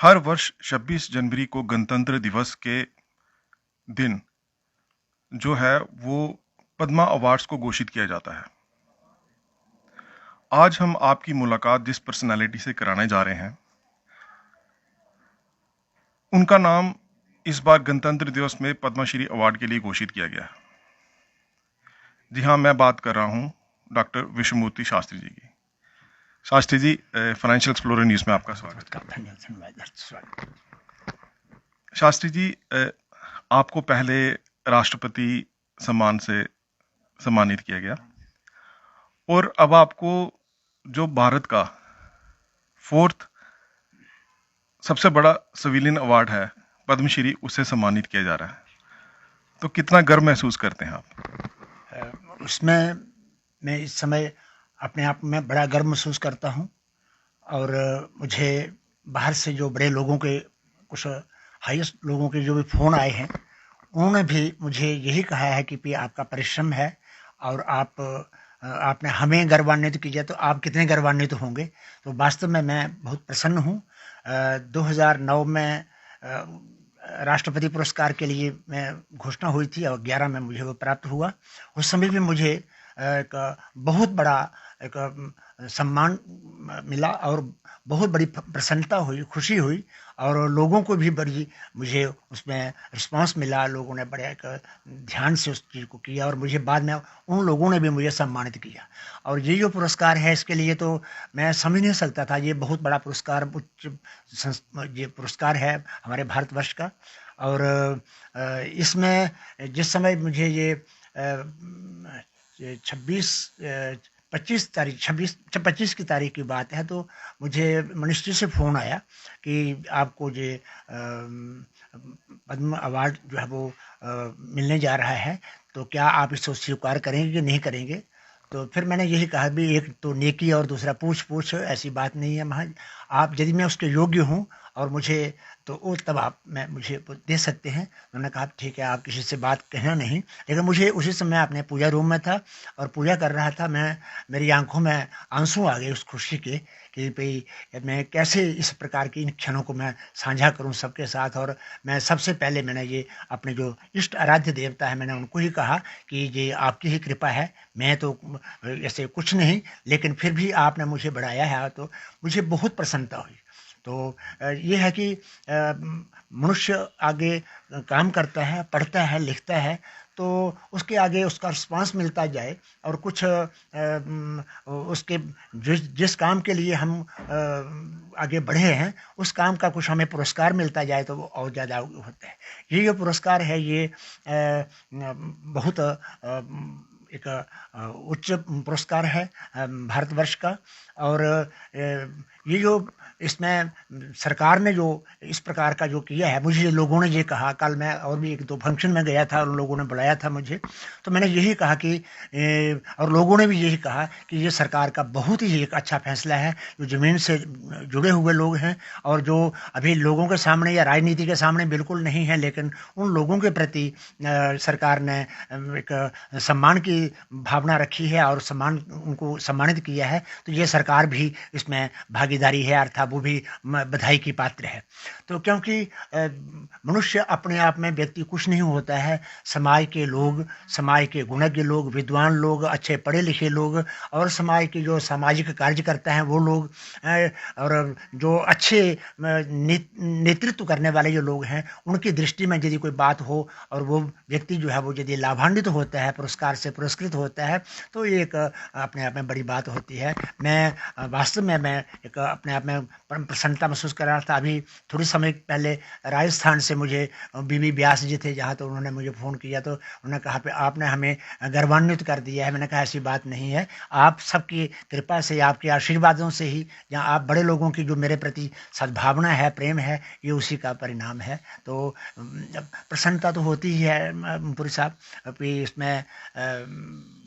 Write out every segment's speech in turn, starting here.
हर वर्ष 26 जनवरी को गणतंत्र दिवस के दिन जो है वो पद्मा अवार्ड्स को घोषित किया जाता है। आज हम आपकी मुलाकात जिस पर्सनालिटी से कराने जा रहे हैं, उनका नाम इस बार गणतंत्र दिवस में पद्मश्री अवार्ड के लिए घोषित किया गया है। जी हाँ, मैं बात कर रहा हूँ डॉक्टर विश्वमूर्ति शास्त्री जी की। Shastri ji, financial explorer news में आपका स्वागत है। धन्यवाद। शास्त्री जी, आपको पहले राष्ट्रपति सम्मान से सम्मानित किया गया और अब आपको जो भारत का फोर्थ सबसे बड़ा सिविलियन अवार्ड है पद्मश्री, उससे सम्मानित किया जा रहा है। तो कितना गर्व महसूस करते हैं आप? उसमें मैं इस समय अपने आप में बड़ा गर्व महसूस करता हूँ और मुझे बाहर से जो बड़े लोगों के कुछ हाईएस्ट लोगों के जो भी फ़ोन आए हैं, उन्होंने भी मुझे यही कहा है कि आपका परिश्रम है और आपने हमें गौरवान्वित किया तो आप कितने गौरवान्वित होंगे। तो वास्तव में मैं बहुत प्रसन्न हूँ। 2009 में राष्ट्रपति पुरस्कार के लिए मैं घोषणा हुई थी और 11 में मुझे वो प्राप्त हुआ। उस समय भी मुझे एक बहुत बड़ा एक सम्मान मिला और बहुत बड़ी प्रसन्नता हुई, खुशी हुई और लोगों को भी बड़ी मुझे उसमें रिस्पांस मिला। लोगों ने बड़े एक ध्यान से उस चीज़ को किया और मुझे बाद में उन लोगों ने भी मुझे सम्मानित किया। और ये जो पुरस्कार है इसके लिए तो मैं समझ नहीं सकता था, ये बहुत बड़ा पुरस्कार, उच्च ये पुरस्कार है हमारे भारतवर्ष का। और इसमें जिस समय मुझे ये 25 की तारीख की बात है, तो मुझे मिनिस्ट्री से फ़ोन आया कि आपको ये पद्म अवार्ड जो है वो मिलने जा रहा है, तो क्या आप इसको स्वीकार करेंगे कि नहीं करेंगे। तो फिर मैंने यही कहा भी एक तो नेकी और दूसरा पूछ पूछ, ऐसी बात नहीं है महज, आप यदि मैं उसके योग्य हूँ और मुझे तो वो तब आप मैं मुझे दे सकते हैं। उन्होंने कहा ठीक है, आप किसी से बात कहना नहीं। लेकिन मुझे उसी समय अपने पूजा रूम में था और पूजा कर रहा था, मैं मेरी आंखों में आंसू आ गए उस खुशी के कि भाई मैं कैसे इस प्रकार की इन क्षणों को मैं साझा करूं सबके साथ। और मैं सबसे पहले मैंने ये अपने जो इष्ट आराध्य देवता है, मैंने उनको ही कहा कि ये आपकी ही कृपा है, मैं तो ऐसे कुछ नहीं, लेकिन फिर भी आपने मुझे बढ़ाया है, तो मुझे बहुत प्रसन्नता हुई। तो ये है कि मनुष्य आगे काम करता है, पढ़ता है, लिखता है, तो उसके आगे उसका रिस्पांस मिलता जाए और कुछ उसके जिस काम के लिए हम आगे बढ़े हैं उस काम का कुछ हमें पुरस्कार मिलता जाए तो वो और ज़्यादा होता है। ये जो पुरस्कार है ये बहुत एक उच्च पुरस्कार है भारतवर्ष का। और ये जो इसमें सरकार ने जो इस प्रकार का जो किया है, मुझे लोगों ने ये कहा, कल मैं और भी एक दो फंक्शन में गया था और उन लोगों ने बुलाया था मुझे, तो मैंने यही कहा कि और लोगों ने भी यही कहा कि ये सरकार का बहुत ही एक अच्छा फैसला है। जो ज़मीन से जुड़े हुए लोग हैं और जो अभी लोगों के सामने या राजनीति के सामने बिल्कुल नहीं है, लेकिन उन लोगों के प्रति सरकार ने एक सम्मान की भावना रखी है और सम्मान उनको सम्मानित किया है। तो ये सरकार भी इसमें भागीदारी है, अर्थात वो भी बधाई की पात्र है। तो क्योंकि मनुष्य अपने आप में व्यक्ति कुछ नहीं होता है, समाज के लोग, समाज के गुणज्ञ लोग, विद्वान लोग, अच्छे पढ़े लिखे लोग और समाज के जो सामाजिक कार्य करते हैं वो लोग, और जो अच्छे नेतृत्व करने वाले जो लोग हैं, उनकी दृष्टि में यदि कोई बात हो और वो व्यक्ति जो है वो यदि लाभान्वित होता है, पुरस्कार से पुरस्कृत होता है, तो ये एक अपने आप में बड़ी बात होती है। मैं वास्तव में मैं एक अपने आप में परम प्रसन्नता महसूस कर रहा था। अभी थोड़ी समय पहले राजस्थान से मुझे बीबी व्यास जी थे जहाँ, तो उन्होंने मुझे फ़ोन किया, तो उन्होंने कहा कि आपने हमें गौरवान्वित कर दिया है। मैंने कहा ऐसी बात नहीं है, आप सबकी कृपा से, आपके आशीर्वादों से ही, जहाँ आप बड़े लोगों की जो मेरे प्रति सद्भावना है, प्रेम है, ये उसी का परिणाम है। तो प्रसन्नता तो होती ही है पुरी साहब। अभी इसमें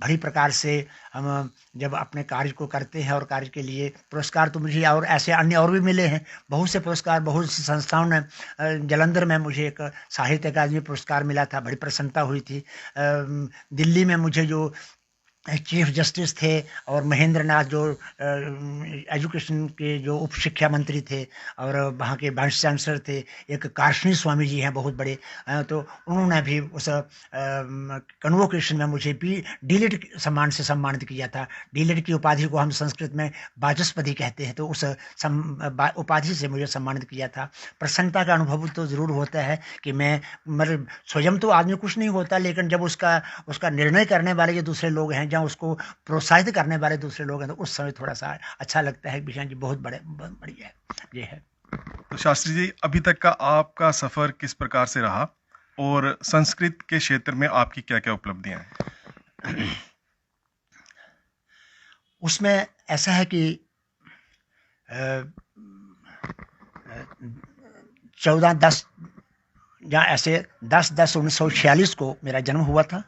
बड़ी प्रकार से हम जब अपने कार्य को करते हैं और कार्य के लिए पुरस्कार तो मुझे और ऐसे अन्य और भी मिले हैं, बहुत से पुरस्कार, बहुत सी संस्थाओं ने। जालंधर में मुझे एक साहित्य अकादमी पुरस्कार मिला था, बड़ी प्रसन्नता हुई थी। दिल्ली में मुझे जो चीफ जस्टिस थे, और महेंद्र नाथ जो एजुकेशन के जो उप शिक्षा मंत्री थे, और वहाँ के वाइस चांसलर थे, एक कार्शनी स्वामी जी हैं बहुत बड़े, तो उन्होंने भी उस कन्वोकेशन में मुझे भी डीलिट सम्मान से सम्मानित किया था। डीलिट की उपाधि को हम संस्कृत में वाचस्पति कहते हैं, तो उस उपाधि से मुझे सम्मानित किया था। प्रसन्नता का अनुभव तो ज़रूर होता है कि मैं, मतलब स्वयं तो आदमी कुछ नहीं होता, लेकिन जब उसका उसका निर्णय करने वाले जो दूसरे लोग हैं, जहाँ उसको प्रोत्साहित करने वाले दूसरे लोग हैं, तो उस समय थोड़ा सा अच्छा लगता है कि भैया जी बहुत बढ़िया है, ये है। तो शास्त्री जी, अभी तक का आपका सफर किस प्रकार से रहा और संस्कृत के क्षेत्र में आपकी क्या क्या उपलब्धियां हैं? उसमें ऐसा है कि 14-10 या ऐसे 10-10-1946 को मेरा जन्म हुआ था,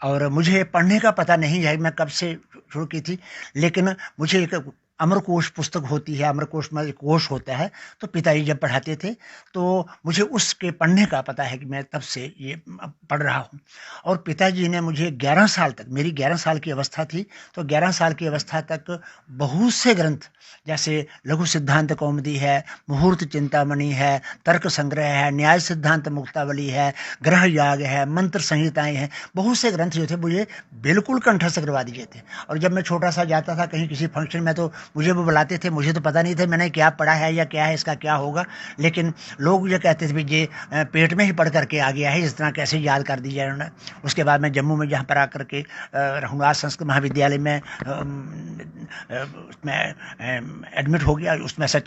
और मुझे पढ़ने का पता नहीं है मैं कब से शुरू की थी, लेकिन मुझे एक अमरकोश पुस्तक होती है, अमरकोश में एक कोश होता है, तो पिताजी जब पढ़ाते थे तो मुझे उसके पढ़ने का पता है कि मैं तब से ये पढ़ रहा हूँ। और पिताजी ने मुझे 11 साल तक, मेरी 11 साल की अवस्था थी, तो 11 साल की अवस्था तक बहुत से ग्रंथ, जैसे लघु सिद्धांत कौमुदी है, मुहूर्त चिंतामणि है, तर्क संग्रह है, न्याय सिद्धांत मुक्तावली है, ग्रह याग है, मंत्र संहिताएं हैं, बहुत से ग्रंथ जो थे मुझे बिल्कुल कंठस्थ करवा दिए थे। और जब मैं छोटा सा जाता था कहीं किसी फंक्शन में, तो मुझे वो बुलाते थे, मुझे तो पता नहीं था मैंने क्या पढ़ा है या क्या है, इसका क्या होगा, लेकिन लोग ये कहते थे ये पेट में ही पढ़ करके आ गया है, इस तरह कैसे याद कर दिया इन्होंने। उसके बाद मैं जम्मू में जहाँ पर आकर के रघुनाथ संस्कृत महाविद्यालय में उसमें एडमिट हो गया, उसमें सच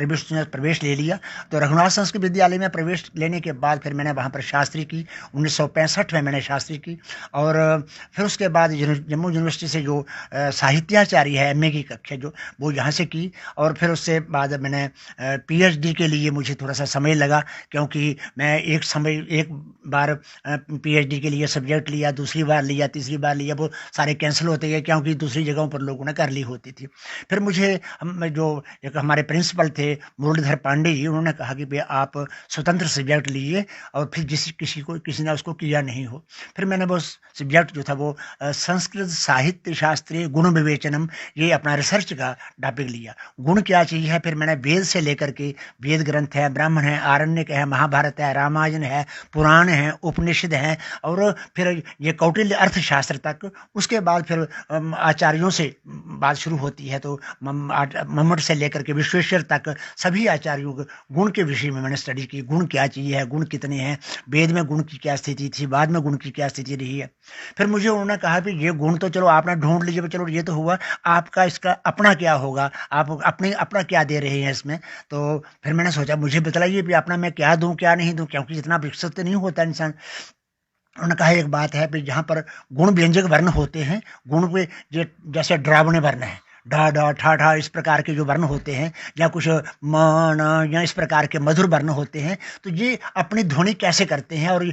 प्रवेश ले लिया। तो रघुनाथ संस्कृत विद्यालय में प्रवेश लेने के बाद फिर मैंने वहाँ पर शास्त्री की, 1965 में मैंने शास्त्री की। और फिर उसके बाद जम्मू यूनिवर्सिटी से जो साहित्याचार्य है, एमए की कक्षा जो, वो यहाँ से की। और फिर उससे बाद मैंने पीएचडी के लिए मुझे थोड़ा सा समय लगा, क्योंकि मैं एक बार पीएचडी के लिए सब्जेक्ट लिया, दूसरी बार लिया, तीसरी बार लिया, वो सारे कैंसिल होते गए, क्योंकि दूसरी जगहों पर लोगों ने कर ली होती थी। फिर मुझे जो एक हमारे प्रिंसिपल थे मुरलीधर पांडे जी, उन्होंने कहा कि भैया आप स्वतंत्र सब्जेक्ट लीजिए, और फिर किसी ने उसको किया नहीं हो। फिर मैंने वो सब्जेक्ट जो था वो संस्कृत साहित्य शास्त्रीय गुण विवेचनम, ये अपना रिसर्च का टॉपिक लिया। गुण क्या चीज़ है, फिर मैंने वेद से लेकर के, वेद ग्रंथ है, ब्राह्मण है, आरण्यक है, महाभारत है, रामायण है, पुराण है, उपनिषद है, और फिर ये कौटिल्य अर्थशास्त्र तक। उसके बाद फिर आचार्यों से बात शुरू होती है, तो मम्मट से लेकर के विश्वेश्वर तक सभी आचार्यों के गुण के विषय में मैंने स्टडी की। गुण क्या चीज़ है, गुण कितने हैं, वेद में गुण की क्या स्थिति थी, बाद में गुण की क्या स्थिति रही है। फिर मुझे उन्होंने कहा कि ये गुण तो चलो आपने ढूंढ लीजिए, चलो ये तो हुआ, आपका इसका अपना क्या होगा, आप अपना क्या दे रहे हैं इसमें। तो फिर मैंने सोचा मुझे बतलाइए भी अपना मैं क्या दूं क्या नहीं दूं, क्योंकि इतना विकसित नहीं होता इंसान। उन्होंने कहा एक बात है, जहाँ पर गुण व्यंजक वर्ण होते हैं, गुण पे जैसे ड्रावणे वर्ण है, ढा ढा ठा ठा, इस प्रकार के जो वर्ण होते हैं, या कुछ म न, या इस प्रकार के मधुर वर्ण होते हैं, तो ये अपनी ध्वनि कैसे करते हैं, और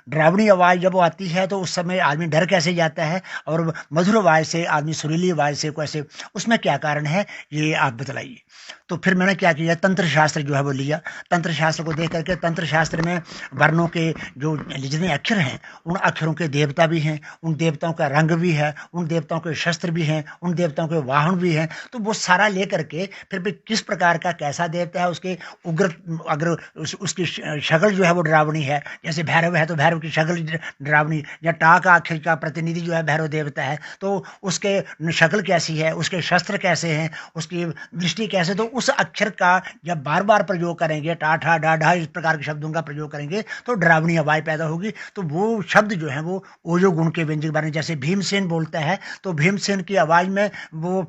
ड्रावणी आवाज़ जब वो आती है तो उस समय आदमी डर कैसे जाता है, और मधुर आवाज़ से आदमी सुरीली आवाज़ से कैसे, उसमें क्या कारण है, ये आप बतलाइए। तो फिर मैंने क्या किया, तंत्र शास्त्र जो है वो लिया। तंत्र शास्त्र को देख करके, तंत्र शास्त्र में वर्णों के जो जितने अक्षर हैं, उन अक्षरों के देवता भी हैं, उन देवताओं का रंग भी है, उन देवताओं के शस्त्र भी हैं, उन देवताओं के वाहन भी हैं। तो वो सारा ले करके फिर भी किस प्रकार का कैसा देवता है, उसके उग्र, अगर उसकी शक्ल जो है वो डरावनी है, जैसे भैरव है तो भैरव की शक्ल डरावनी, या टा का अक्षर का प्रतिनिधि जो है भैरव देवता है, तो उसके शक्ल कैसी है, उसके शस्त्र कैसे हैं, उसकी दृष्टि कैसे। तो उस अक्षर का जब बार बार प्रयोग करेंगे, टा ठा डा ढा, इस प्रकार के शब्दों का प्रयोग करेंगे, तो डरावनी आवाज पैदा होगी। तो वो शब्द जो है वो ओजो गुण के व्यंजक बने। जैसे भीमसेन बोलता है, तो भीमसेन की आवाज में वो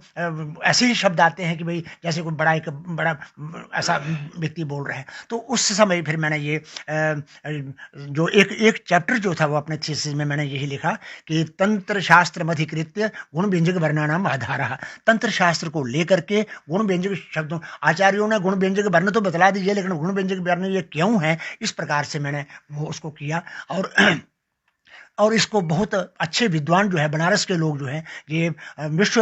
ऐसे ही शब्द आते हैं कि भाई जैसे कोई बड़ा ऐसा व्यक्ति बोल रहा है। तो उस समय फिर मैंने ये जो एक चैप्टर जो था वो अपने थीसिस में मैंने यही लिखा कि तंत्र शास्त्र मधिकृत्य गुण व्यंजक वर्णानाम आधारः। तंत्र शास्त्र को लेकर के गुण व्यंजक शब्दों, आचार्यों ने गुण व्यंजक वर्ण तो बतला दीजिए, लेकिन गुण व्यंजक वर्ण ये क्यों है, इस प्रकार से मैंने वो उसको किया। और और इसको बहुत अच्छे विद्वान जो है बनारस के लोग जो हैं, ये विश्व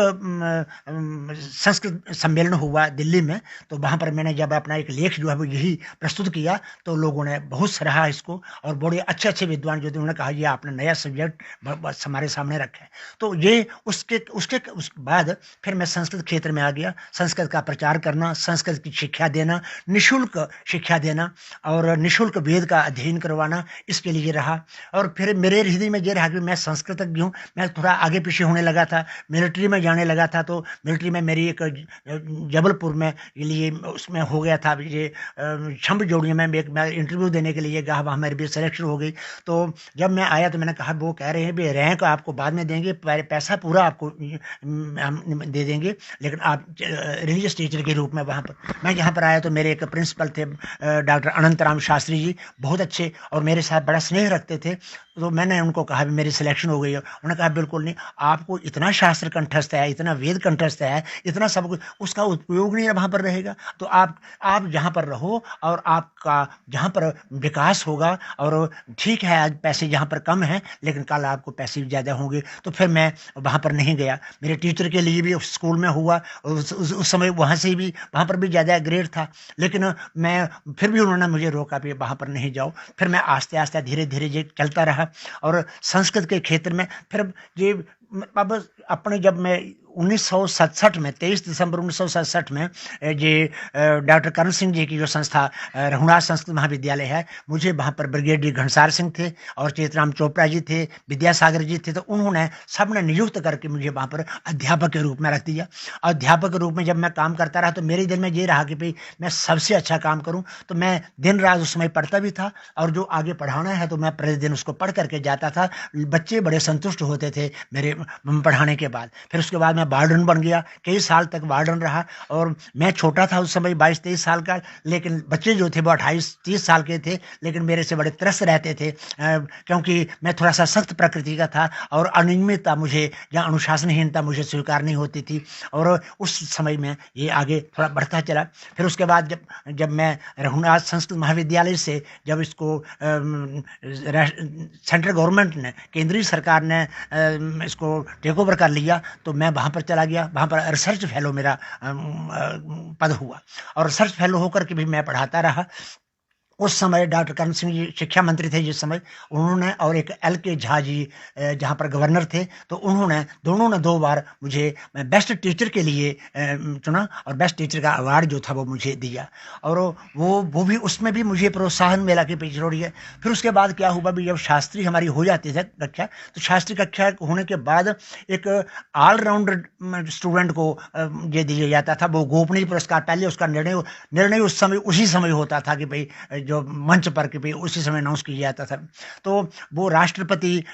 संस्कृत सम्मेलन हुआ दिल्ली में, तो वहाँ पर मैंने जब अपना एक लेख जो है वो यही प्रस्तुत किया, तो लोगों ने बहुत सराहा इसको, और बड़े अच्छे अच्छे विद्वान जो थे उन्होंने कहा ये आपने नया सब्जेक्ट हमारे सामने रखा है। तो ये उस बाद फिर मैं संस्कृत क्षेत्र में आ गया, संस्कृत का प्रचार करना, संस्कृत की शिक्षा देना, निःशुल्क शिक्षा देना और निःशुल्क वेद का अध्ययन करवाना, इसके लिए रहा। और फिर मेरे हृदय में ये रहा कि मैं संस्कृतज्ञ हूँ, मैं थोड़ा आगे पीछे होने लगा था, मिलिट्री में जाने लगा था, तो मिलिट्री में मेरी एक जबलपुर में लिए उसमें हो गया था, ये छंब जोड़ियों में मैं इंटरव्यू देने के लिए गया, वहाँ मेरी भी सिलेक्शन हो गई। तो जब मैं आया तो मैंने कहा, वो कह रहे हैं भी रैंक आपको बाद में देंगे, पैसा पूरा आपको हम दे देंगे, लेकिन आप रिलीजियस टीचर के रूप में वहाँ पर। मैं यहाँ पर आया तो मेरे एक प्रिंसिपल थे डॉक्टर अनंतराम शास्त्री जी, बहुत अच्छे और मेरे साथ बड़ा स्नेह रखते थे। तो मैंने उनको कहा भी मेरी सिलेक्शन हो गई है। उन्होंने कहा बिल्कुल नहीं, आपको इतना शास्त्र कंठस्थ है, इतना वेद कंठस्थ है, इतना सब कुछ, उसका उपयोग नहीं वहाँ पर रहेगा। तो आप जहाँ पर रहो और आपका जहाँ पर विकास होगा, और ठीक है आज पैसे यहाँ पर कम हैं लेकिन कल आपको पैसे ज़्यादा होंगे। तो फिर मैं वहाँ पर नहीं गया। मेरे टीचर के लिए भी स्कूल में हुआ, उस समय वहाँ से भी, वहाँ पर भी ज़्यादा ग्रेड था, लेकिन मैं फिर भी उन्होंने मुझे रोका भी वहाँ पर नहीं जाओ। फिर मैं आस्ते आस्ते धीरे धीरे ये चलता रहा, और संस्कृत के क्षेत्र में फिर ये अब अपने जब मैं 1967 में 23 दिसंबर 1967 में ये डॉक्टर करण सिंह जी की जो संस्था रघुनाथ संस्कृत महाविद्यालय है, मुझे वहाँ पर ब्रिगेडियर घनसार सिंह थे और चेतराम चोपड़ा जी थे, विद्यासागर जी थे, तो उन्होंने सबने नियुक्त करके मुझे वहाँ पर अध्यापक के रूप में रख दिया। अध्यापक के रूप में जब मैं काम करता रहा तो मेरे दिल में ये रहा कि भाई मैं सबसे अच्छा काम करूँ। तो मैं दिन रात उस समय पढ़ता भी था, और जो आगे पढ़ाना है तो मैं प्रतिदिन उसको पढ़ करके जाता था। बच्चे बड़े संतुष्ट होते थे मेरे पढ़ाने के बाद। फिर उसके बाद मैं वार्डन बन गया, कई साल तक वार्डन रहा, और मैं छोटा था उस समय 22-23 साल का, लेकिन बच्चे जो थे वो 28-30 साल के थे, लेकिन मेरे से बड़े त्रस्त रहते थे, क्योंकि मैं थोड़ा सा सख्त प्रकृति का था और अनियमितता मुझे या अनुशासनहीनता मुझे स्वीकार नहीं होती थी। और उस समय में ये आगे थोड़ा बढ़ता चला। फिर उसके बाद जब मैं रघुनाथ संस्कृत महाविद्यालय से जब इसको सेंट्रल गवर्नमेंट ने, केंद्रीय सरकार ने इसको टेक ओवर कर लिया, तो मैं वहाँ पर चला गया। वहाँ पर रिसर्च फेलो मेरा पद हुआ, और रिसर्च फेलो होकर के भी मैं पढ़ाता रहा। उस समय डॉक्टर करण सिंह जी शिक्षा मंत्री थे जिस समय, उन्होंने और एक LK झा जी जहाँ पर गवर्नर थे, तो दोनों ने 2 बार मुझे बेस्ट टीचर के लिए चुना, और बेस्ट टीचर का अवार्ड जो था वो मुझे दिया। और वो भी उसमें भी मुझे प्रोत्साहन मिला कि पीछे छोड़िए। फिर उसके बाद क्या हुआ भी, जब शास्त्री हमारी हो जाती है कक्षा, तो शास्त्री कक्षा होने के बाद एक ऑलराउंडर स्टूडेंट को ये दिया जाता था, वो गोपनीय पुरस्कार। पहले उसका निर्णय उसी समय होता था कि भाई जो मंच पर कि भाई उसी समय अनाउंस किया जाता था। तो वो राष्ट्रपति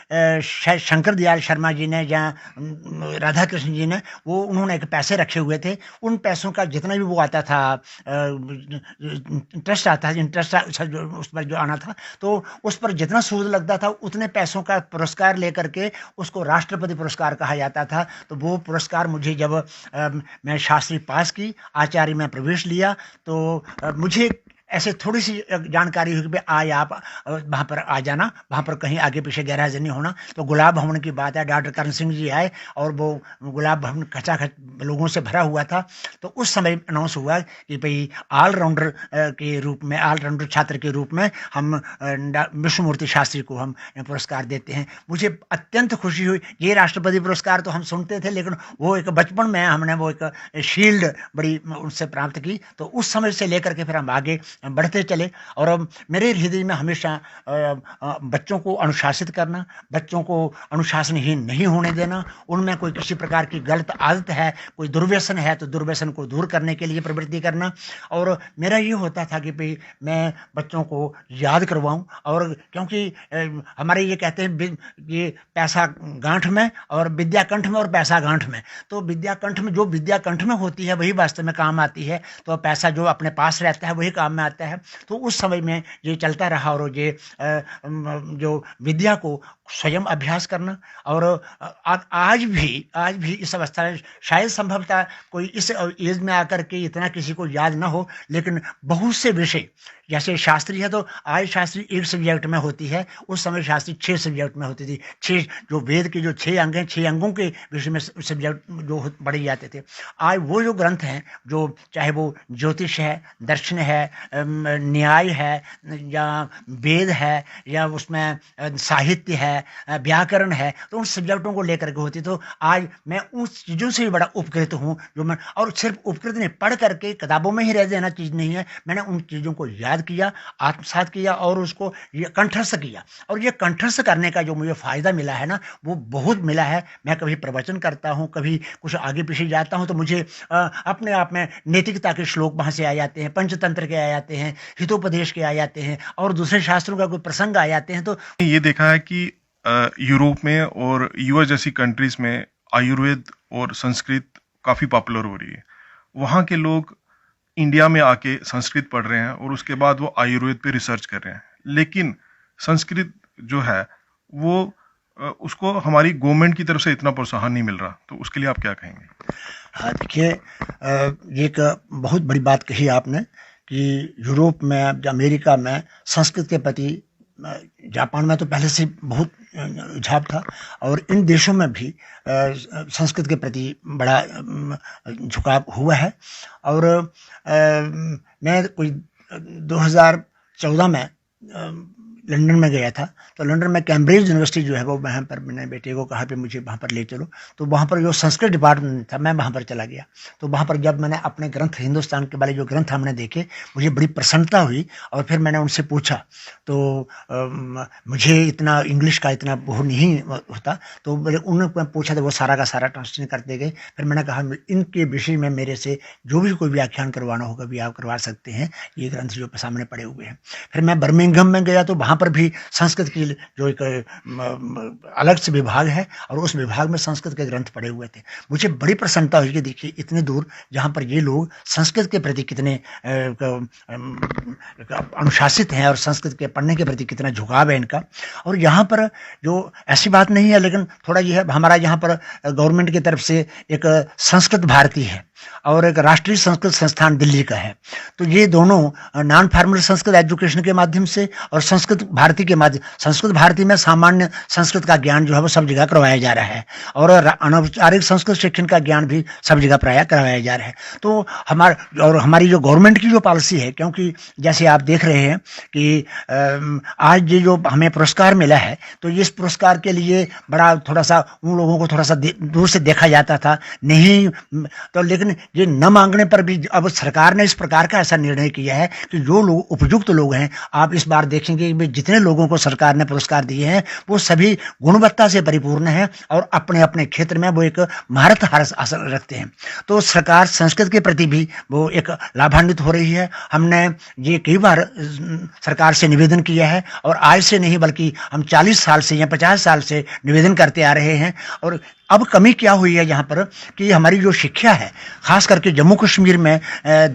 शंकर दयाल शर्मा जी ने या राधा कृष्ण जी ने, वो उन्होंने एक पैसे रखे हुए थे, उन पैसों का जितना भी वो आता था इंटरेस्ट आता था, इंटरेस्ट उस पर जो आना था, तो उस पर जितना सूद लगता था उतने पैसों का पुरस्कार लेकर के उसको राष्ट्रपति पुरस्कार कहा जाता था। तो वो पुरस्कार मुझे जब मैं शास्त्री पास की, आचार्य में प्रवेश लिया, तो मुझे ऐसे थोड़ी सी जानकारी हुई कि भाई आप वहाँ पर आ जाना, वहाँ पर कहीं आगे पीछे गैरहाजिर नहीं होना। तो गुलाब भवन की बात है, डॉक्टर करण सिंह जी आए और वो गुलाब भवन खचाखच लोगों से भरा हुआ था। तो उस समय अनाउंस हुआ कि भाई ऑलराउंडर के रूप में, ऑलराउंडर छात्र के रूप में हम विष्णुमूर्ति शास्त्री को हम पुरस्कार देते हैं। मुझे अत्यंत खुशी हुई। ये राष्ट्रपति पुरस्कार तो हम सुनते थे, लेकिन वो एक बचपन में हमने वो एक शील्ड बड़ी उनसे प्राप्त की। तो उस समय से लेकर के फिर हम आगे बढ़ते चले, और मेरे हृदय में हमेशा बच्चों को अनुशासित करना, बच्चों को अनुशासनहीन नहीं होने देना, उनमें कोई किसी प्रकार की गलत आदत है, कोई दुर्व्यसन है तो दुर्व्यसन को दूर करने के लिए प्रवृत्ति करना। और मेरा ये होता था कि भाई मैं बच्चों को याद करवाऊं, और क्योंकि हमारे ये कहते हैं ये पैसा गांठ में और विद्या कंठ में और पैसा गांठ में। तो विद्या कंठ में, जो विद्या कंठ में होती है वही वास्तव में काम आती है, तो पैसा जो अपने पास रहता है वही काम में आता है। तो उस समय में ये चलता रहा और ये जो विद्या को स्वयं अभ्यास करना और आज भी इस अवस्था में शायद संभवतः कोई इस एज में आकर के इतना किसी को याद ना हो, लेकिन बहुत से विषय जैसे शास्त्री है तो आज शास्त्री एक सब्जेक्ट में होती है, उस समय शास्त्री 6 सब्जेक्ट में होती थी। 6 जो वेद के जो 6 अंग हैं, 6 अंगों के विषय में सब्जेक्ट जो पढ़े जाते थे। आज वो जो ग्रंथ हैं, जो चाहे वो ज्योतिष है, दर्शन है, न्याय है, या वेद है, या उसमें साहित्य है, व्याकरण है, तो उन सब्जेक्टों को लेकर के होती। तो आज मैं उस चीज़ों से भी बड़ा उपकृत हूँ जो मैं, और सिर्फ उपकृत नहीं, पढ़ करके किताबों में ही रह देना चीज़ नहीं है। मैंने उन चीज़ों को याद किया, आत्मसात किया और उसको ये कंठस्थ किया। और ये कंठस्थ करने का जो मुझे फायदा मिला है ना, वो बहुत मिला है। मैं कभी प्रवचन करता हूँ, कभी कुछ आगे पीछे जाता हूँ, तो मुझे अपने आप में नैतिकता के श्लोक वहां से आ जाते हैं, पंचतंत्र के आ जाते हैं, हितोपदेश के आ जाते हैं, और दूसरे शास्त्रों का कोई प्रसंग आ जाते हैं। तो ये देखा है कि यूरोप में और यूएस जैसी कंट्रीज में आयुर्वेद और संस्कृत काफी पॉपुलर हो रही है। वहाँ के लोग इंडिया में आके संस्कृत पढ़ रहे हैं और उसके बाद वो आयुर्वेद पे रिसर्च कर रहे हैं, लेकिन संस्कृत जो है वो उसको हमारी गवर्नमेंट की तरफ से इतना प्रोत्साहन नहीं मिल रहा। तो उसके लिए आप क्या कहेंगे? हाँ, देखिए, ये एक बहुत बड़ी बात कही आपने कि यूरोप में, अमेरिका में संस्कृत के प्रति, जापान में तो पहले से बहुत झुकाव था, और इन देशों में भी संस्कृत के प्रति बड़ा झुकाव हुआ है। और मैं कोई 2014 में लंदन में गया था। तो लंदन में कैम्ब्रिज यूनिवर्सिटी जो है वो, वहाँ पर मैंने बेटे को कहा कि मुझे वहाँ पर ले चलो। तो वहाँ पर जो संस्कृत डिपार्टमेंट था, मैं वहाँ पर चला गया। तो वहाँ पर जब मैंने अपने ग्रंथ, हिंदुस्तान के वाले जो ग्रंथ हमने देखे, मुझे बड़ी प्रसन्नता हुई। और फिर मैंने उनसे पूछा, तो मुझे इतना इंग्लिश का इतना वो नहीं होता, तो उन्होंने पूछा तो वो सारा का सारा ट्रांसलेशन करते गए। फिर मैंने कहा इनके विषय में मेरे से जो भी कोई व्याख्यान करवाना होगा भी आप करवा सकते हैं, ये ग्रंथ जो सामने पड़े हुए हैं। फिर मैं बर्मिंघम में गया, तो वहाँ पर भी संस्कृत की जो एक अलग से विभाग है, और उस विभाग में संस्कृत के ग्रंथ पड़े हुए थे। मुझे बड़ी प्रसन्नता हुई कि देखिए इतने दूर जहाँ पर ये लोग संस्कृत के प्रति कितने अनुशासित हैं और संस्कृत के पढ़ने के प्रति कितना झुकाव है इनका। और यहाँ पर जो ऐसी बात नहीं है, लेकिन थोड़ा ये है, हमारा यहाँ पर गवर्नमेंट की तरफ से एक संस्कृत भारती है और एक राष्ट्रीय संस्कृत संस्थान दिल्ली का है। तो ये दोनों नॉन फॉर्मल संस्कृत एजुकेशन के माध्यम से और संस्कृत भारती के माध्यम, संस्कृत भारती में सामान्य संस्कृत का ज्ञान जो है वो सब जगह करवाया जा रहा है, और अनौपचारिक संस्कृत शिक्षण का ज्ञान भी सब जगह प्राय करवाया जा रहा है। तो हमारी जो गवर्नमेंट की जो पॉलिसी है, क्योंकि जैसे आप देख रहे हैं कि आज ये जो हमें पुरस्कार मिला है, तो इस पुरस्कार के लिए बड़ा थोड़ा सा उन लोगों को थोड़ा सा दूर से देखा जाता था नहीं, तो लेकिन ये न मांगने पर भी अब सरकार ने इस प्रकार का ऐसा निर्णय किया है कि जो लोग उपयुक्त लोग हैं, आप इस बार देखेंगे कि जितने लोगों को सरकार ने पुरस्कार दिए हैं वो सभी गुणवत्ता से परिपूर्ण हैं और अपने अपने क्षेत्र में वो एक महारत हासिल रखते हैं। तो सरकार संस्कृत के प्रति भी वो एक लाभान्वित हो रही है। हमने ये कई बार सरकार से निवेदन किया है, और आज से नहीं बल्कि हम 40 साल से या 50 साल से निवेदन करते आ रहे हैं। और अब कमी क्या हुई है यहाँ पर कि हमारी जो शिक्षा है, खास करके जम्मू कश्मीर में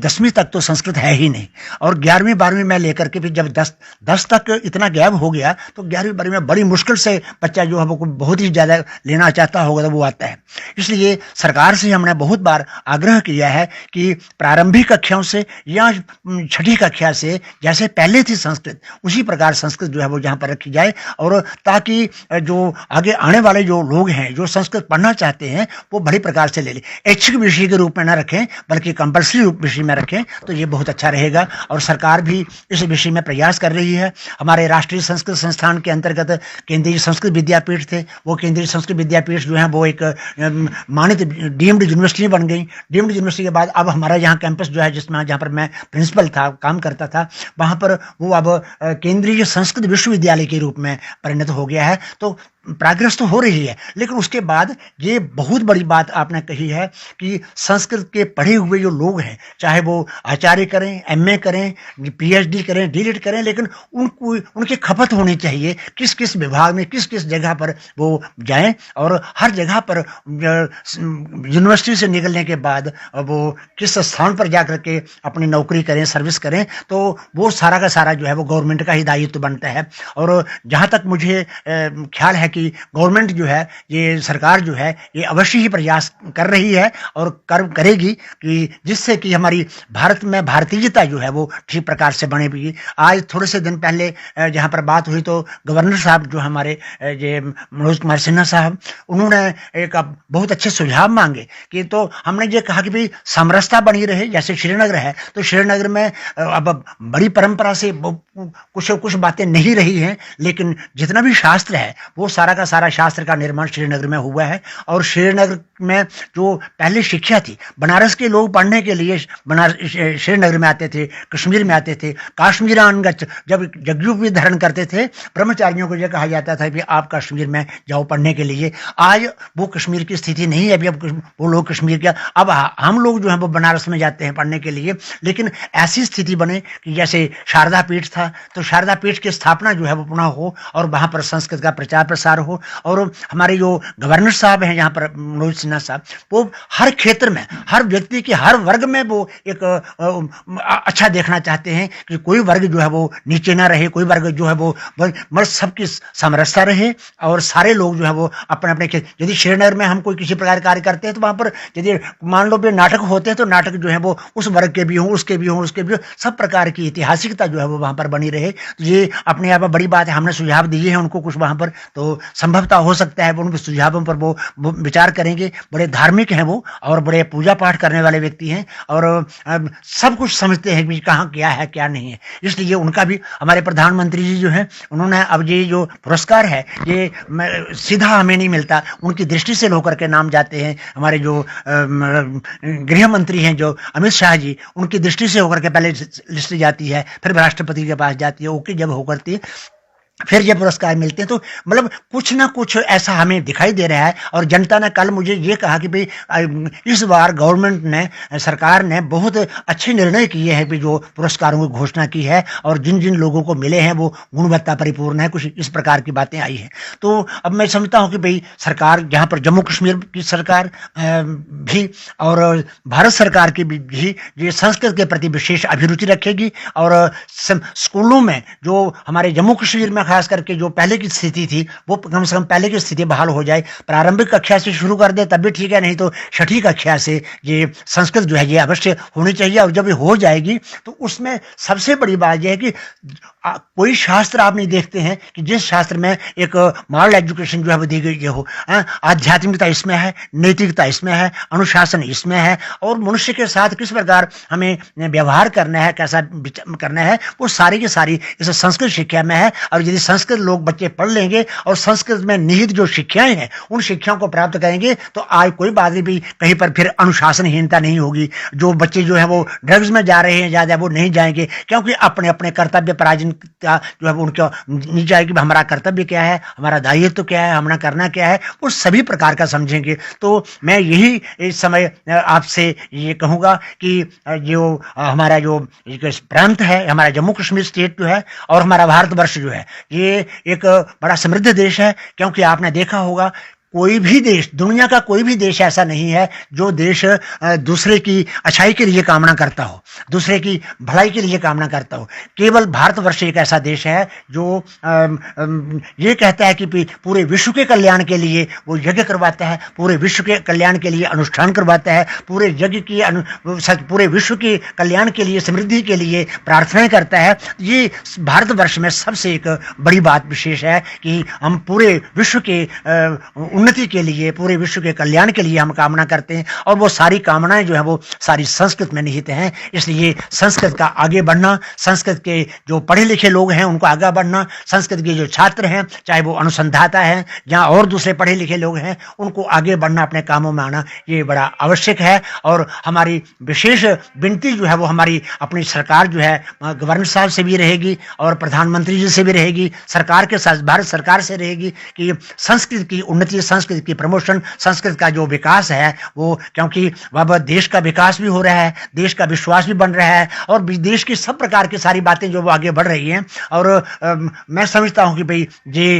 10वीं तक तो संस्कृत है ही नहीं, और 11वीं 12वीं में लेकर के फिर जब 10 तक इतना गैप हो गया, तो 11वीं 12वीं में बड़ी मुश्किल से बच्चा जो है वो बहुत ही ज़्यादा लेना चाहता होगा तो वो आता है। इसलिए सरकार से हमने बहुत बार आग्रह किया है कि प्रारंभिक कक्षाओं से या 6ठी कक्षा से जैसे पहले थी संस्कृत, उसी प्रकार संस्कृत जो है वो यहाँ पर रखी जाए, और ताकि जो आगे आने वाले जो लोग हैं जो संस्कृत पढ़ना चाहते हैं वो बड़ी प्रकार से ले लें। ऐच्छिक विषय के रूप में ना रखें बल्कि कंपल्सरी विषय में रखें, तो ये बहुत अच्छा रहेगा। और सरकार भी इस विषय में प्रयास कर रही है। हमारे राष्ट्रीय संस्कृत संस्थान के अंतर्गत केंद्रीय संस्कृत विद्यापीठ थे, वो केंद्रीय संस्कृत विद्यापीठ जो है वो एक मानित डीम्ड यूनिवर्सिटी बन गई। डीम्ड यूनिवर्सिटी के बाद अब हमारा यहाँ कैंपस जो है जिसमें जहाँ पर मैं प्रिंसिपल था, काम करता था, वहाँ पर वो अब केंद्रीय संस्कृत विश्वविद्यालय के रूप में परिणत हो गया है। तो प्रोग्रेस तो हो रही है, लेकिन उसके बाद ये बहुत बड़ी बात आपने कही है कि संस्कृत के पढ़े हुए जो लोग हैं, चाहे वो आचार्य करें, एमए करें, पीएचडी करें, डीलिट करें, लेकिन उनको उनकी खपत होनी चाहिए किस किस विभाग में किस किस जगह पर वो जाएं, और हर जगह पर यूनिवर्सिटी से निकलने के बाद वो किस स्थान पर जाकर के अपनी नौकरी करें, सर्विस करें, तो वो सारा का सारा जो है वो गवर्नमेंट का ही दायित्व बनता है। और जहाँ तक मुझे ख्याल है कि गवर्नमेंट जो है, ये सरकार जो है, ये अवश्य ही प्रयास कर रही है और करेगी कि जिससे कि हमारी भारत में भारतीयता जो है वो ठीक प्रकार से बने भी। आज थोड़े से दिन पहले जहाँ पर बात हुई तो गवर्नर साहब जो हमारे ये मनोज कुमार सिन्हा साहब, उन्होंने एक बहुत अच्छे सुझाव मांगे कि, तो हमने ये कहा कि भाई समरसता बनी रहे। जैसे श्रीनगर है तो श्रीनगर में अब बड़ी परंपरा से कुछ बातें नहीं रही हैं, लेकिन जितना भी शास्त्र है वो सारा का सारा शास्त्र का निर्माण श्रीनगर में हुआ है। और श्रीनगर में जो पहले शिक्षा थी, बनारस के लोग पढ़ने के लिए श्रीनगर में आते थे, कश्मीर में आते थे। काश्मीरान जब जगजू भी धारण करते थे, ब्रह्मचारियों को यह कहा जाता था कि आप कश्मीर में जाओ पढ़ने के लिए। आज वो कश्मीर की स्थिति नहीं है। अभी अब वो लोग कश्मीर के, अब हम लोग जो है वो बनारस में जाते हैं पढ़ने के लिए। लेकिन ऐसी स्थिति बने कि जैसे शारदा पीठ था, तो शारदा पीठ की स्थापना जो है वो पुनः हो और वहां पर संस्कृत का प्रचार प्रसार हो। और हमारे जो गवर्नर साहब हैं यहाँ पर मनोज सिन्हा साहब, वो हर क्षेत्र में, हर व्यक्ति के हर वर्ग में वो एक अच्छा देखना चाहते हैं कि कोई वर्ग जो है वो नीचे ना रहे, कोई वर्ग जो है वो मगर सबकी समरसता रहे और सारे लोग जो है वो अपने अपने। यदि श्रीनगर में हम कोई किसी प्रकार कार्य करते हैं तो वहां पर यदि मान लो भी नाटक होते हैं तो नाटक जो है वो उस वर्ग के भी हों, उसके भी हों, उसके भी हों, सब प्रकार की ऐतिहासिकता जो है वो वहां पर बनी रहे। तो ये अपने आप में बड़ी बात है। हमने सुझाव दिए हैं उनको कुछ वहां पर, तो संभवतः हो सकता है वो उन सुझावों पर वो विचार करेंगे। बड़े धार्मिक हैं वो और बड़े पूजा पाठ करने वाले व्यक्ति हैं और सब कुछ समझते हैं कि कहाँ क्या है क्या नहीं है। इसलिए उनका भी, हमारे प्रधानमंत्री जी जो है, उन्होंने अब ये जो पुरस्कार है ये सीधा हमें नहीं मिलता, उनकी दृष्टि से होकर के नाम जाते हैं। हमारे जो गृह मंत्री हैं जो अमित शाह जी, उनकी दृष्टि से होकर के पहले लिस्ट जाती है, फिर राष्ट्रपति के पास जाती है, ओके जब होकर के फिर ये पुरस्कार मिलते हैं। तो मतलब कुछ ना कुछ ऐसा हमें दिखाई दे रहा है। और जनता ने कल मुझे ये कहा कि भाई इस बार गवर्नमेंट ने, सरकार ने बहुत अच्छे निर्णय किए हैं कि जो पुरस्कारों की घोषणा की है और जिन जिन लोगों को मिले हैं वो गुणवत्ता परिपूर्ण है, कुछ इस प्रकार की बातें आई हैं। तो अब मैं समझता हूँ कि भाई सरकार, जहाँ पर जम्मू कश्मीर की सरकार भी और भारत सरकार की भी ये संस्कृत के प्रति विशेष अभिरुचि रखेगी। और स्कूलों में जो हमारे जम्मू कश्मीर में खास करके जो पहले की स्थिति थी वो कम से कम पहले की स्थिति बहाल हो जाए। प्रारंभिक कक्षा से शुरू कर दे तब भी ठीक है, नहीं तो छठी कक्षा से ये संस्कृत जो है ये अवश्य होनी चाहिए। और जब ये हो जाएगी तो उसमें सबसे बड़ी बात यह है कि कोई शास्त्र आप नहीं देखते हैं कि जिस शास्त्र में एक मॉरल एजुकेशन जो है वो दी गई हो। आध्यात्मिकता इसमें है, नैतिकता इसमें है, अनुशासन इसमें है, और मनुष्य के साथ किस प्रकार हमें व्यवहार करना है, कैसा करना है, वो सारी की सारी इस संस्कृत शिक्षा में है। और यदि संस्कृत लोग बच्चे पढ़ लेंगे और संस्कृत में निहित जो शिक्षाएं हैं उन शिक्षाओं को प्राप्त करेंगे तो आज कोई बात नहीं भी कहीं पर फिर अनुशासनहीनता नहीं होगी। जो बच्चे जो है वो ड्रग्स में जा रहे हैं ज़्यादा, वो नहीं जाएंगे, क्योंकि अपने अपने कर्तव्य परायणता जो है वो उनका नहीं जाएगी। हमारा कर्तव्य क्या है, हमारा दायित्व क्या है, हमारा करना क्या है, वो सभी प्रकार का समझेंगे। तो मैं यही इस समय आपसे ये कहूँगा कि जो हमारा जो प्रांत है, हमारा जम्मू कश्मीर स्टेट जो है और हमारा भारतवर्ष जो है, ये एक बड़ा समृद्ध देश है। क्योंकि आपने देखा होगा कोई भी देश, दुनिया का कोई भी देश ऐसा नहीं है जो देश दूसरे की अच्छाई के लिए कामना करता हो, दूसरे की भलाई के लिए कामना करता हो। केवल भारतवर्ष एक ऐसा देश है जो ये कहता है कि पूरे विश्व के कल्याण के लिए वो यज्ञ करवाता है, पूरे विश्व के कल्याण के लिए अनुष्ठान करवाता है, पूरे यज्ञ की पूरे विश्व के कल्याण के लिए, समृद्धि के लिए प्रार्थनाएं करता है। ये भारतवर्ष में सबसे एक बड़ी बात विशेष है कि हम पूरे विश्व के उन्नति के लिए, पूरे विश्व के कल्याण के लिए हम कामना करते हैं, और वो सारी कामनाएं जो है वो सारी संस्कृत में निहित हैं। इसलिए संस्कृत का आगे बढ़ना, संस्कृत के जो पढ़े लिखे लोग हैं उनको आगे बढ़ना, संस्कृत के जो छात्र हैं, चाहे वो अनुसंधाता हैं या और दूसरे पढ़े लिखे लोग हैं, उनको आगे बढ़ना, अपने कामों में आना, ये बड़ा आवश्यक है। और हमारी विशेष विनती जो है वो हमारी अपनी सरकार जो है, गवर्नर साहब से भी रहेगी और प्रधानमंत्री जी से भी रहेगी, सरकार के साथ भारत सरकार से रहेगी कि संस्कृत की उन्नति, संस्कृत की प्रमोशन, संस्कृत का जो विकास है वो, क्योंकि वह देश का विकास भी हो रहा है, देश का विश्वास भी बन रहा है, और देश की सब प्रकार की सारी बातें जो वो आगे बढ़ रही हैं। और मैं समझता हूं कि भाई ये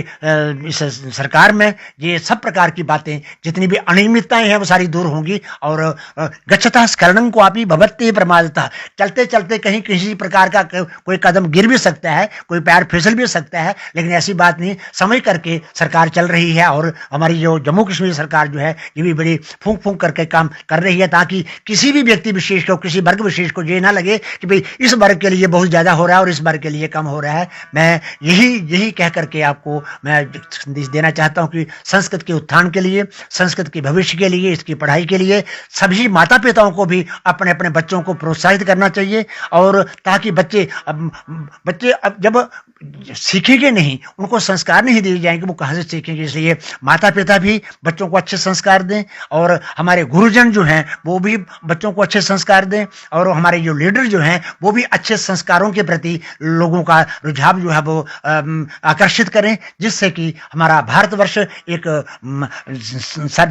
इस सरकार में ये सब प्रकार की बातें, जितनी भी अनियमितताएं हैं वो सारी दूर होंगी। और गच्छतः स्खलनं क्वापि भवत्येव प्रमादतः, चलते चलते कहीं किसी प्रकार का कोई कदम गिर भी सकता है, कोई पैर फिसल भी सकता है, लेकिन ऐसी बात नहीं, समझ करके सरकार चल रही है। और हमारी जो जम्मू कश्मीर सरकार जो है ये भी बड़ी फूंक फूंक करके काम कर रही है, ताकि किसी भी व्यक्ति विशेष को, किसी वर्ग विशेष को ये ना लगे कि भाई इस वर्ग के लिए बहुत ज्यादा हो रहा है और इस वर्ग के लिए कम हो रहा है। मैं यही कह करके आपको मैं संदेश देना चाहता हूं कि संस्कृत के उत्थान के लिए, संस्कृत के भविष्य के लिए, इसकी पढ़ाई के लिए सभी माता पिताओं को भी अपने अपने बच्चों को प्रोत्साहित करना चाहिए। और ताकि बच्चे अब जब सीखेंगे नहीं, उनको संस्कार नहीं दिए जाएंगे, वो कहाँ से सीखेंगे। इसलिए माता पिता भी बच्चों को अच्छे संस्कार दें, और हमारे गुरुजन जो हैं वो भी बच्चों को अच्छे संस्कार दें, और हमारे जो लीडर जो हैं वो भी अच्छे संस्कारों के प्रति लोगों का रुझाव जो है वो आकर्षित करें, जिससे कि हमारा भारतवर्ष एक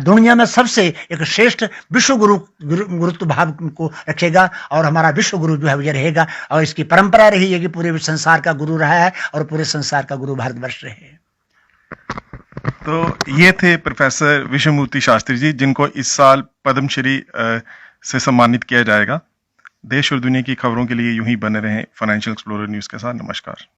दुनिया में सबसे एक श्रेष्ठ विश्व गुरुत्व भाव को रखेगा, और हमारा विश्व गुरु जो है ये रहेगा। और इसकी परंपरा रही है कि पूरे संसार का गुरु रहा है, और पूरे संसार का गुरु भारतवर्ष रहे। तो ये थे प्रोफेसर विश्वमूर्ति शास्त्री जी, जिनको इस साल पद्मश्री से सम्मानित किया जाएगा। देश और दुनिया की खबरों के लिए यूं ही बने रहें फाइनेंशियल एक्सप्लोरर न्यूज़ के साथ। नमस्कार।